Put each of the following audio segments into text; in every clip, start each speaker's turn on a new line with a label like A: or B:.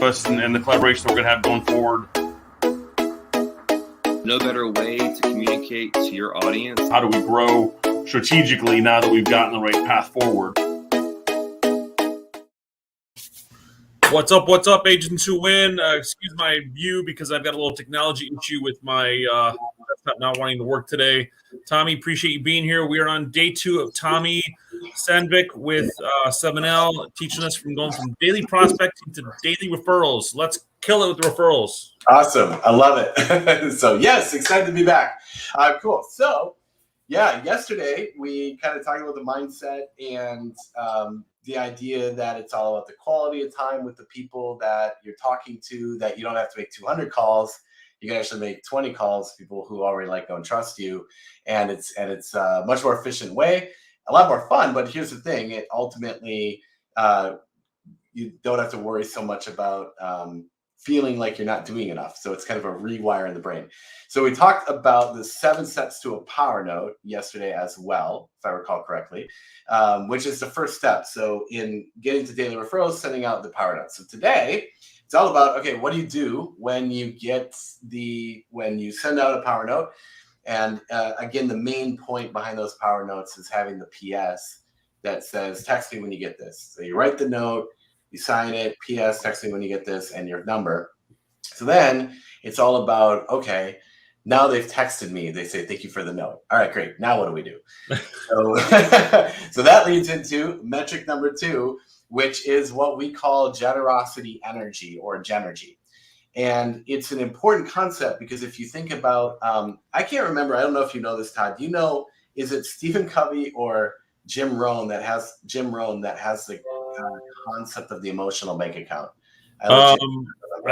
A: us and the collaboration that we're going to have going forward.
B: No better way to communicate to your audience.
A: How do we grow strategically now that we've gotten the right path forward? What's up, agents who win? Excuse my view because I've got a little technology issue with my desktop not wanting to work today. Tommy, appreciate you being here. We are on day 2 of Tommy Sandvik with 7L, teaching us from going from daily prospecting to daily referrals. Let's kill it with the referrals.
C: Awesome. I love it. So, yes, excited to be back. Cool. So, yeah, yesterday we kind of talked about the mindset and the idea that it's all about the quality of time with the people that you're talking to, that you don't have to make 200 calls. You can actually make 20 calls, people who already like, know, and trust you. And it's a much more efficient way, a lot more fun. But here's the thing. It ultimately, you don't have to worry so much about feeling like you're not doing enough. So it's kind of a rewire in the brain. So we talked about the 7 steps to a power note yesterday as well, if I recall correctly, which is the first step. So in getting to daily referrals, sending out the power note. So today it's all about, okay, what do you do when you send out a power note? And again, the main point behind those power notes is having the PS that says, text me when you get this. So you write the note, you sign it, PS, text me when you get this, and your number. So then it's all about, okay, now they've texted me. They say, thank you for the note. All right, great. Now what do we do? So that leads into metric number 2, which is what we call generosity energy or Genergy. And it's an important concept because if you think about, I can't remember, I don't know if you know this, Todd. Do you know, is it Stephen Covey or Jim Rohn that has the concept of the emotional bank account?
A: I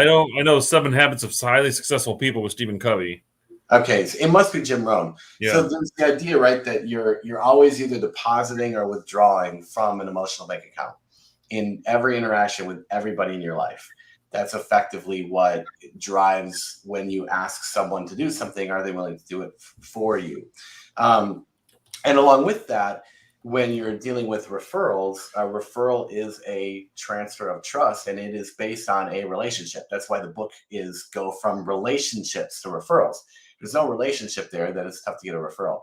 A: know 7 Habits of Highly Successful People with Stephen Covey.
C: Okay, so it must be Jim Rohn. Yeah. So there's the idea, right, that you're always either depositing or withdrawing from an emotional bank account in every interaction with everybody in your life. That's effectively what drives when you ask someone to do something, are they willing to do it for you? And along with that, when you're dealing with referrals, a referral is a transfer of trust, and it is based on a relationship. That's why the book is Go From Relationships to Referrals. There's no relationship there, then it's tough to get a referral.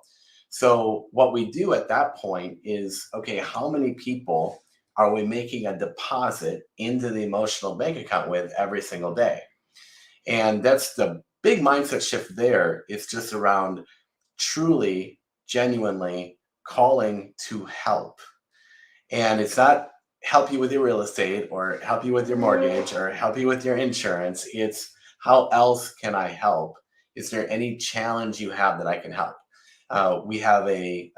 C: So what we do at that point is, okay, how many people are we making a deposit into the emotional bank account with every single day? And that's the big mindset shift there. It's just around truly, genuinely calling to help. And it's not help you with your real estate or help you with your mortgage or help you with your insurance. It's how else can I help? Is there any challenge you have that I can help? We have a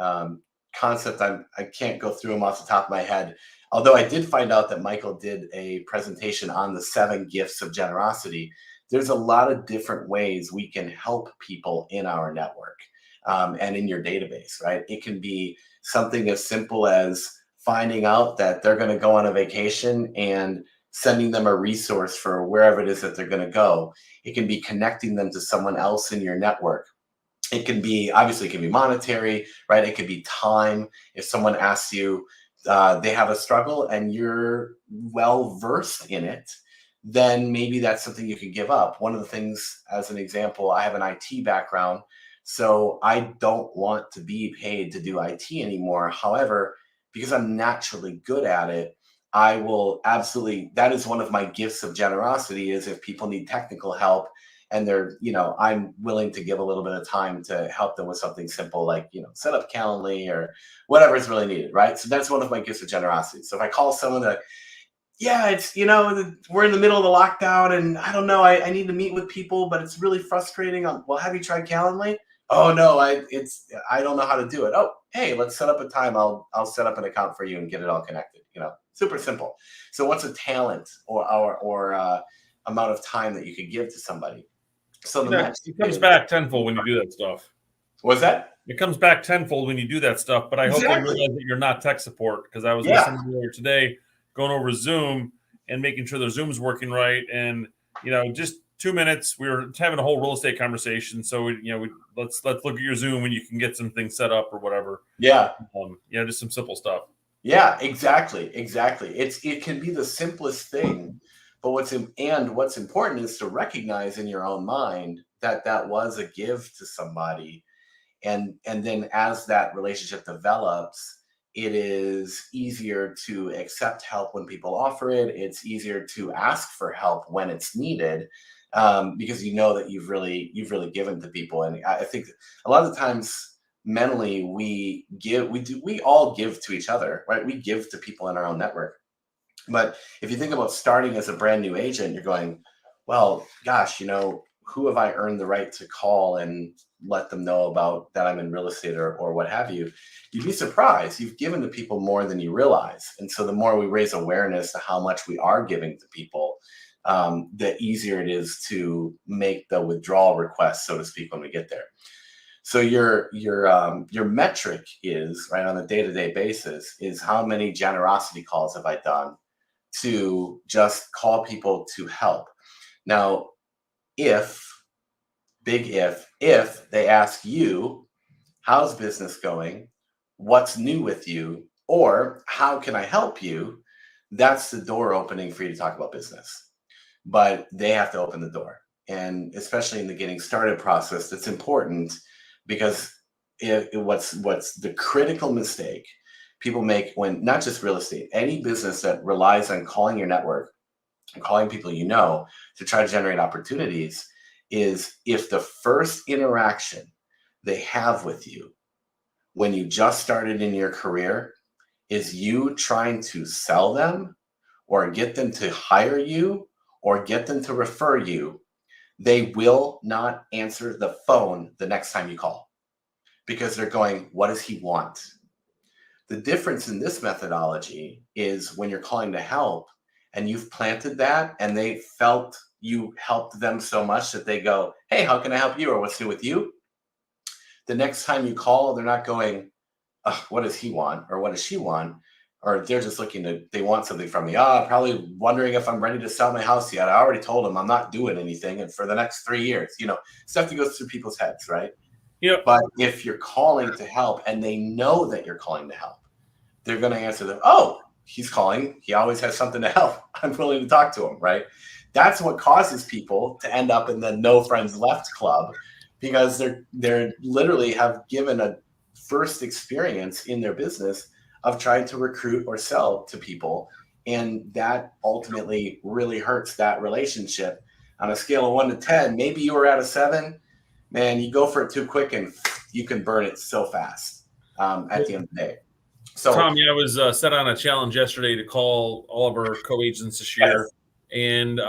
C: concept, I can't go through them off the top of my head, although I did find out that Michael did a presentation on the 7 gifts of generosity. There's a lot of different ways we can help people in our network and in your database, right? It can be something as simple as finding out that they're going to go on a vacation and sending them a resource for wherever it is that they're going to go. It can be connecting them to someone else in your network. It can be, obviously it can be monetary, right? It could be time. If someone asks you, they have a struggle and you're well-versed in it, then maybe that's something you can give up. One of the things, as an example, I have an IT background, so I don't want to be paid to do IT anymore. However, because I'm naturally good at it, I will absolutely, that is one of my gifts of generosity, is if people need technical help and they're, I'm willing to give a little bit of time to help them with something simple like, set up Calendly or whatever is really needed, right? So that's one of my gifts of generosity. So if I call someone that, it's, we're in the middle of the lockdown and I don't know, I need to meet with people, but it's really frustrating. Well, have you tried Calendly? Oh no, I don't know how to do it. Oh, hey, let's set up a time. I'll set up an account for you and get it all connected. Super simple. So what's a talent or amount of time that you could give to somebody? So
A: it comes back tenfold when you do that stuff.
C: What's that?
A: It comes back tenfold when you do that stuff. But I hope you realize that you're not tech support, because I was listening earlier today, going over Zoom and making sure the Zoom's working right. And just 2 minutes, we were having a whole real estate conversation. So let's look at your Zoom when you can get some things set up or whatever.
C: Yeah.
A: Just some simple stuff.
C: Yeah, exactly. It can be the simplest thing, But what's important is to recognize in your own mind that that was a give to somebody. And then as that relationship develops, it is easier to accept help when people offer it. It's easier to ask for help when it's needed, because you know that you've really given to people. And I think a lot of the times mentally we all give to each other, right? We give to people in our own network. But if you think about starting as a brand new agent, you're going, well, gosh, who have I earned the right to call and let them know about that I'm in real estate or what have you? You'd be surprised. You've given to people more than you realize. And so the more we raise awareness to how much we are giving to people, the easier it is to make the withdrawal request, so to speak, when we get there. So your metric is, right, on a day-to-day basis, is how many generosity calls have I done to just call people to help. Now, if they ask you, how's business going? What's new with you? Or how can I help you? That's the door opening for you to talk about business. But they have to open the door. And especially in the getting started process, that's important, because what's the critical mistake people make, when not just real estate, any business that relies on calling your network and calling people to try to generate opportunities, is if the first interaction they have with you when you just started in your career is you trying to sell them or get them to hire you or get them to refer you, they will not answer the phone the next time you call, because they're going, what does he want? The difference in this methodology is when you're calling to help and you've planted that and they felt you helped them so much that they go, hey, how can I help you? Or what's new with you? The next time you call, they're not going, what does he want? Or what does she want? Or they're just they want something from me. Probably wondering if I'm ready to sell my house yet. I already told them I'm not doing anything and for the next 3 years, stuff that goes through people's heads, right?
A: Yep.
C: But if you're calling to help and they know that you're calling to help, they're going to answer them. Oh, he's calling. He always has something to help. I'm willing to talk to him, right? That's what causes people to end up in the no friends left club, because they're literally have given a first experience in their business of trying to recruit or sell to people. And that ultimately really hurts that relationship. On a scale of 1 to 10, maybe you were at a 7, man, you go for it too quick and you can burn it so fast at the end of the day. So,
A: Tom, I was set on a challenge yesterday to call all of our co-agents this year. Yes. And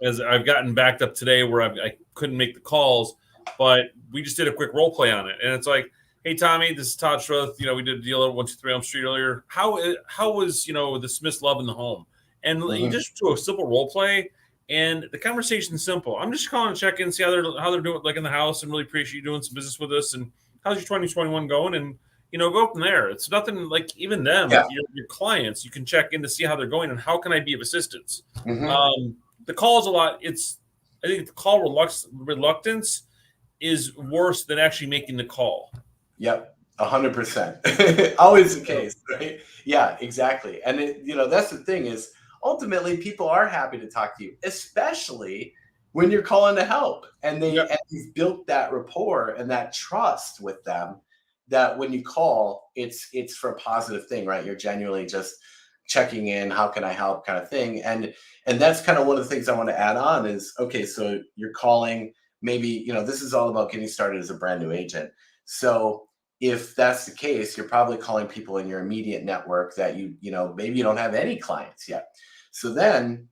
A: as I've gotten backed up today where I couldn't make the calls, but we just did a quick role play on it. And it's like, hey, Tommy, this is Todd Schroth. We did a deal at 123 Elm Street earlier. How was, the Smiths love in the home? And you just do a simple role play, and the conversation's simple. I'm just calling to check in, see how they're doing, like in the house, and really appreciate you doing some business with us. And how's your 2021 going? And go from there. It's nothing like, even them, your clients, you can check in to see how they're going and how can I be of assistance. Mm-hmm. The call is a lot. I think the call reluctance is worse than actually making the call.
C: Yep. 100%. Always the case, right? Yeah, exactly. And that's the thing, is ultimately people are happy to talk to you, especially when you're calling to help, and and you've built that rapport and that trust with them, that when you call, it's for a positive thing, right? You're genuinely just checking in, how can I help, kind of thing. And that's kind of one of the things I want to add on is, okay, so you're calling, maybe, this is all about getting started as a brand new agent. So if that's the case, you're probably calling people in your immediate network that maybe you don't have any clients yet. So then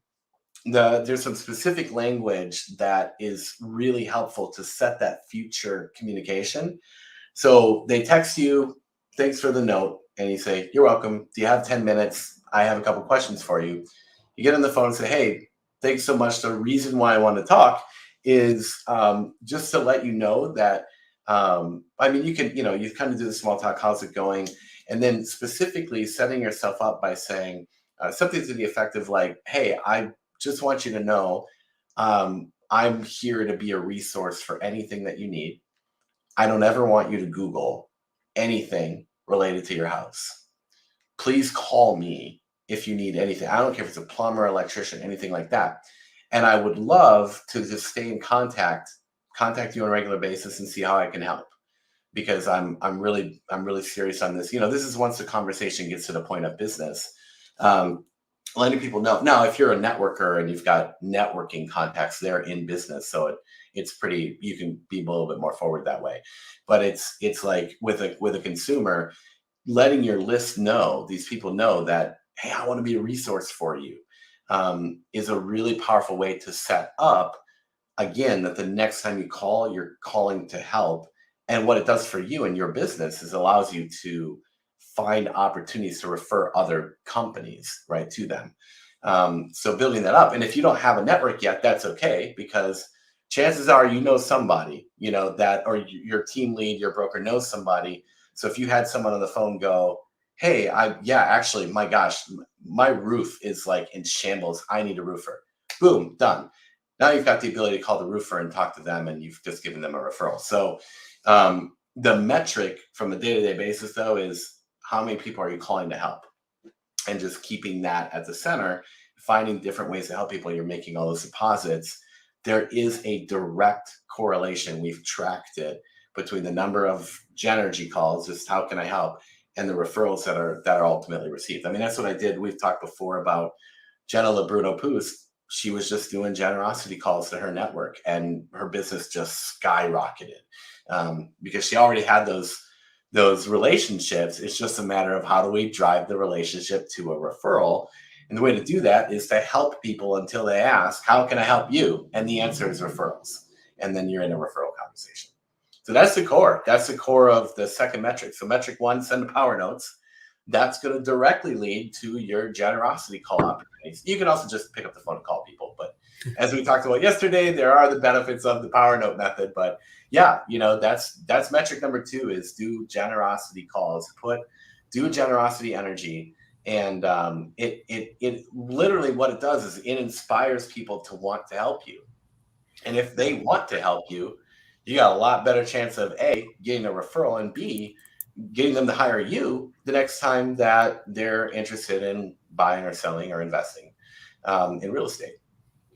C: there's some specific language that is really helpful to set that future communication. So they text you, thanks for the note, and you say, you're welcome. Do you have 10 minutes? I have a couple questions for you. You get on the phone and say, hey, thanks so much. The reason why I want to talk is just to let you know that, you can, you kind of do the small talk, how's it going? And then specifically setting yourself up by saying something to the effect of like, hey, I just want you to know I'm here to be a resource for anything that you need. I don't ever want you to Google anything related to your house. Please call me if you need anything. I don't care if it's a plumber, electrician, anything like that. And I would love to just stay in contact you on a regular basis and see how I can help, because I'm really serious on this. This is once the conversation gets to the point of business. Letting people know. Now, if you're a networker and you've got networking contacts, they're in business, so it's pretty. You can be a little bit more forward that way. But it's like with a consumer, letting your list know, these people know that, hey, I want to be a resource for you, is a really powerful way to set up, again, that the next time you call, you're calling to help. And what it does for you and your business is allows you to find opportunities to refer other companies right to them. So building that up. And if you don't have a network yet, that's okay, because chances are somebody, that, or your team lead, your broker knows somebody. So if you had someone on the phone go, hey, actually, my gosh, my roof is like in shambles. I need a roofer. Boom, done. Now you've got the ability to call the roofer and talk to them, and you've just given them a referral. So the metric from a day-to-day basis, though, is how many people are you calling to help? And just keeping that at the center, finding different ways to help people. You're making all those deposits. There is a direct correlation. We've tracked it between the number of Genergy calls, just how can I help, and the referrals that are ultimately received. I mean, that's what I did. We've talked before about Jenna LaBruno-Poos. She was just doing generosity calls to her network, and her business just skyrocketed because she already had those relationships. It's just a matter of how do we drive the relationship to a referral. And the way to do that is to help people until they ask, how can I help you? And the answer is referrals. And then you're in a referral conversation. So that's the core. That's the core of the second metric. So metric 1, send the power notes. That's going to directly lead to your generosity call opportunities. You can also just pick up the phone and call people. But as we talked about yesterday, there are the benefits of the power note method. But yeah, that's metric number 2 is do generosity calls. Do generosity energy. And it literally, what it does is it inspires people to want to help you. And if they want to help you, you got a lot better chance of A, getting a referral, and B, getting them to hire you the next time that they're interested in buying or selling or investing in real estate.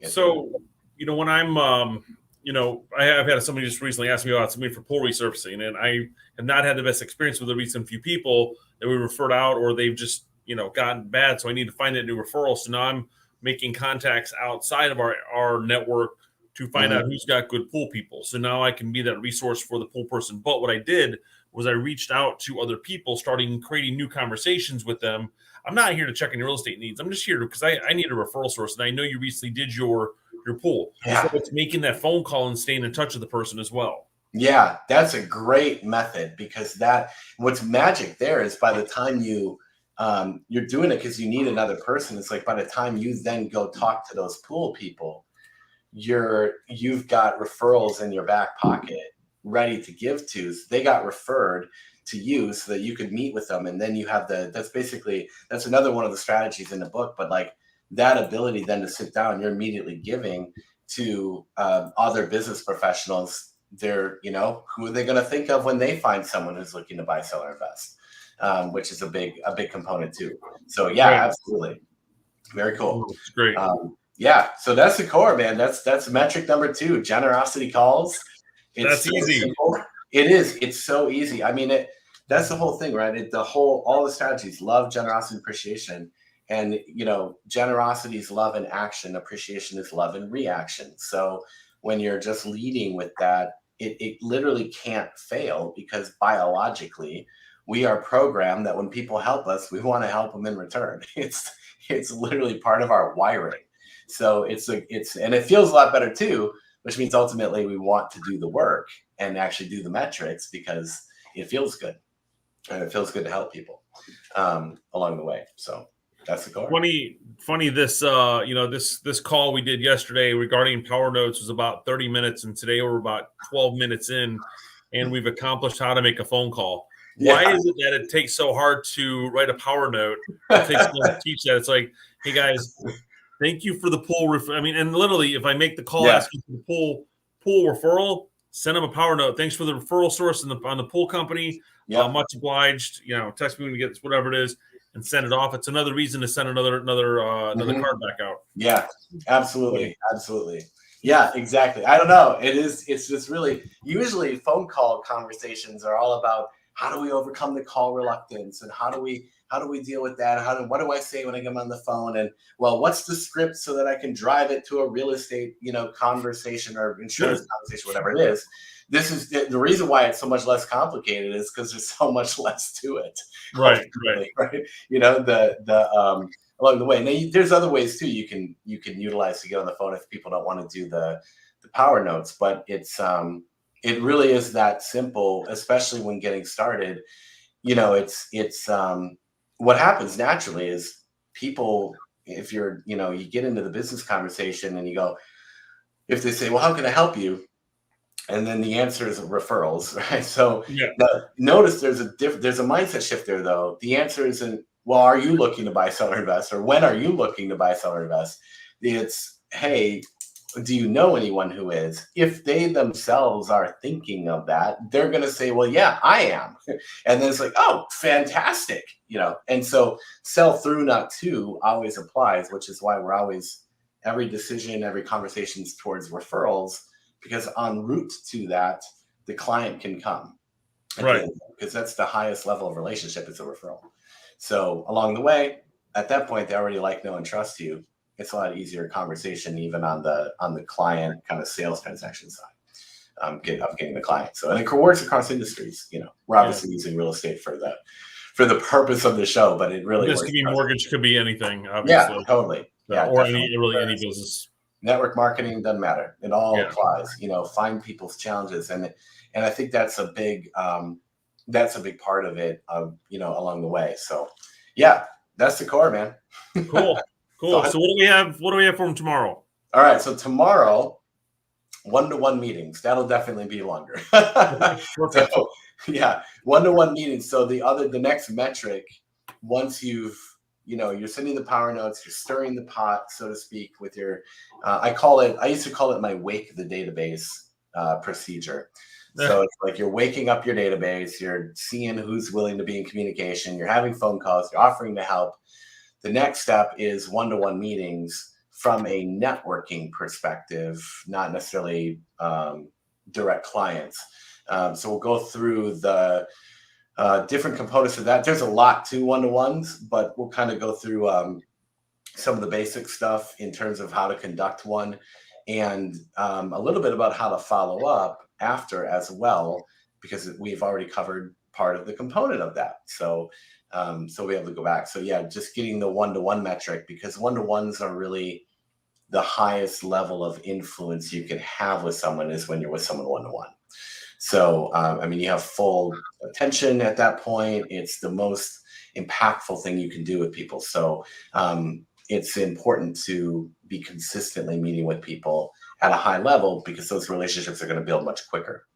A: So, when I'm, I have had somebody just recently ask me about somebody for pool resurfacing, and I have not had the best experience with the recent few people that we referred out, or they've just, gotten bad. So I need to find that new referral. So now I'm making contacts outside of our network to find out who's got good pool people. So now I can be that resource for the pool person. But what I did was I reached out to other people, creating new conversations with them. I'm not here to check on your real estate needs. I'm just here because I need a referral source. And I know you recently did your pool. Yeah. So it's making that phone call and staying in touch with the person as well.
C: Yeah, that's a great method, because what's magic there is by the time you're doing it because you need another person. It's like by the time you then go talk to those pool people, you've got referrals in your back pocket ready to give to. So they got referred to you so that you could meet with them. And then you have that's another one of the strategies in the book, but like that ability then to sit down, you're immediately giving to other business professionals. They're, who are they going to think of when they find someone who's looking to buy, sell, or invest, which is a big component too. So yeah, right. Absolutely. Very cool.
A: It's great.
C: Yeah, so that's the core, man. That's metric number 2, generosity calls.
A: That's easy.
C: Simple. It is. It's so easy. I mean, that's the whole thing, right? All the strategies, love, generosity, appreciation. And, generosity is love in action. Appreciation is love in reaction. So when you're just leading with that, it literally can't fail, because biologically we are programmed that when people help us, we want to help them in return. It's literally part of our wiring. So and it feels a lot better too, which means ultimately we want to do the work and actually do the metrics because it feels good, and it feels good to help people along the way. So that's the core.
A: Funny. This this call we did yesterday regarding power notes was about 30 minutes, and today we're about 12 minutes in, and we've accomplished how to make a phone call. Yeah. Why is it that it takes so hard to write a power note? It takes so long to teach that. It's like, hey guys, thank you for the pool. And literally, if I make the call asking for the pool referral, send them a power note. Thanks for the referral source on the pool company. Much obliged. Text me when you get this, whatever it is. and send it off. It's another reason to send another card back out.
C: Yeah, absolutely. Yeah, exactly. I don't know. It's just really, usually phone call conversations are all about how do we overcome the call reluctance, and how do we deal with that? What do I say when I get on the phone? And well, what's the script so that I can drive it to a real estate, conversation or insurance conversation, whatever it is. This is the reason why it's so much less complicated is because there's so much less to it.
A: Right.
C: Along the way. Now, there's other ways too you can utilize to get on the phone if people don't want to do the power notes, but it really is that simple, especially when getting started. It's what happens naturally is people, if you're, you get into the business conversation and you go, if they say, well, how can I help you? And then the answer is referrals, right? So notice there's a mindset shift there though. The answer isn't, well, are you looking to buy, sell, or invest? Or when are you looking to buy, sell, or invest? It's, hey, do you know anyone who is? If they themselves are thinking of that, they're going to say, well, yeah, I am. And then it's like, oh, fantastic. And so sell through, not to always applies, which is why we're always, every decision, every conversation is towards referrals, because en route to that, the client can come.
A: Right.
C: Because that's the highest level of relationship is a referral. So along the way, at that point, they already like, know, and trust you. It's a lot easier conversation, even on the client kind of sales transaction side, of getting the client. So, and it works across industries. We're obviously using real estate for the purpose of the show, but it really
A: this
C: works.
A: Could be mortgage, could be anything. Obviously.
C: Yeah, totally. Yeah,
A: or any business.
C: Network marketing doesn't matter. It all applies. Find people's challenges, and I think that's a big part of it. Along the way. So, yeah, that's the core, man.
A: Cool. So what do we have? What do we have for them tomorrow?
C: All right. So tomorrow, 1-to-1 meetings. That'll definitely be longer. So, yeah, 1-to-1 meetings. So the next metric, once you're sending the power notes, you're stirring the pot, so to speak, with your, I used to call it my wake the database procedure. So it's like you're waking up your database, you're seeing who's willing to be in communication, you're having phone calls, you're offering to help. The next step is 1-to-1 meetings from a networking perspective, not necessarily direct clients. So we'll go through the different components of that. There's a lot to 1-to-1s, but we'll kind of go through some of the basic stuff in terms of how to conduct one, and a little bit about how to follow up after as well, because we've already covered part of the component of that. So we have to go back. So yeah, just getting the 1-to-1 metric, because 1-to-1s are really the highest level of influence you can have with someone is when you're with someone 1-to-1. So, you have full attention at that point. It's the most impactful thing you can do with people. So it's important to be consistently meeting with people at a high level, because those relationships are going to build much quicker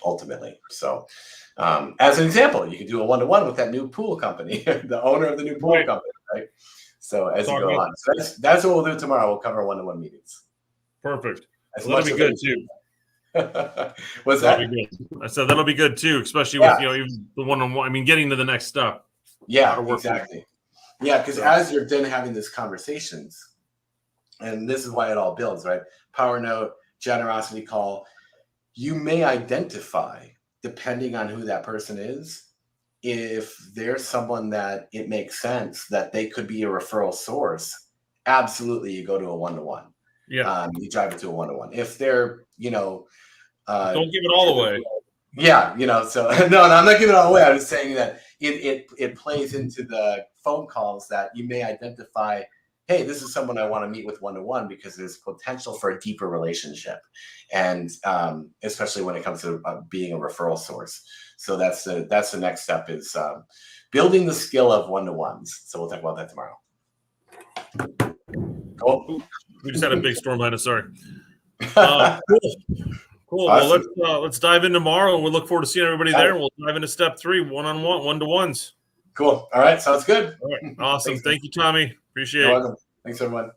C: ultimately. So as an example, you can do a 1-to-1 with that new pool company, the owner of the new pool company, right? So as you go on. So that's what we'll do tomorrow. We'll cover 1-to-1 meetings.
A: Perfect. That'll be good too.
C: What's that?
A: I said that'll be good too, especially with even the 1-on-1. Getting to the next step.
C: Yeah, exactly. Yeah, because as you're then having these conversations, and this is why it all builds, right? Power note, generosity call. You may identify, depending on who that person is, if there's someone that it makes sense that they could be a referral source. Absolutely, you go to a 1-to-1. Yeah, you drive it to a 1-to-1. If they're, don't
A: give it all away.
C: Yeah, so no, I'm not giving it all away. I was saying that it plays into the phone calls that you may identify, hey, this is someone I want to meet with 1-to-1, because there's potential for a deeper relationship, and especially when it comes to being a referral source. So that's the next step is building the skill of 1-to-1s. So we'll talk about that tomorrow. Cool.
A: We just had a big storm behind us. Sorry. Cool. Awesome. Well, let's dive in tomorrow. We look forward to seeing everybody there. We'll dive into step 3, 1-on-1, 1-to-1s.
C: Cool. All right. Sounds good.
A: All right. Awesome. Thank you, Tommy. Appreciate it.
C: You're welcome. Thanks, everyone.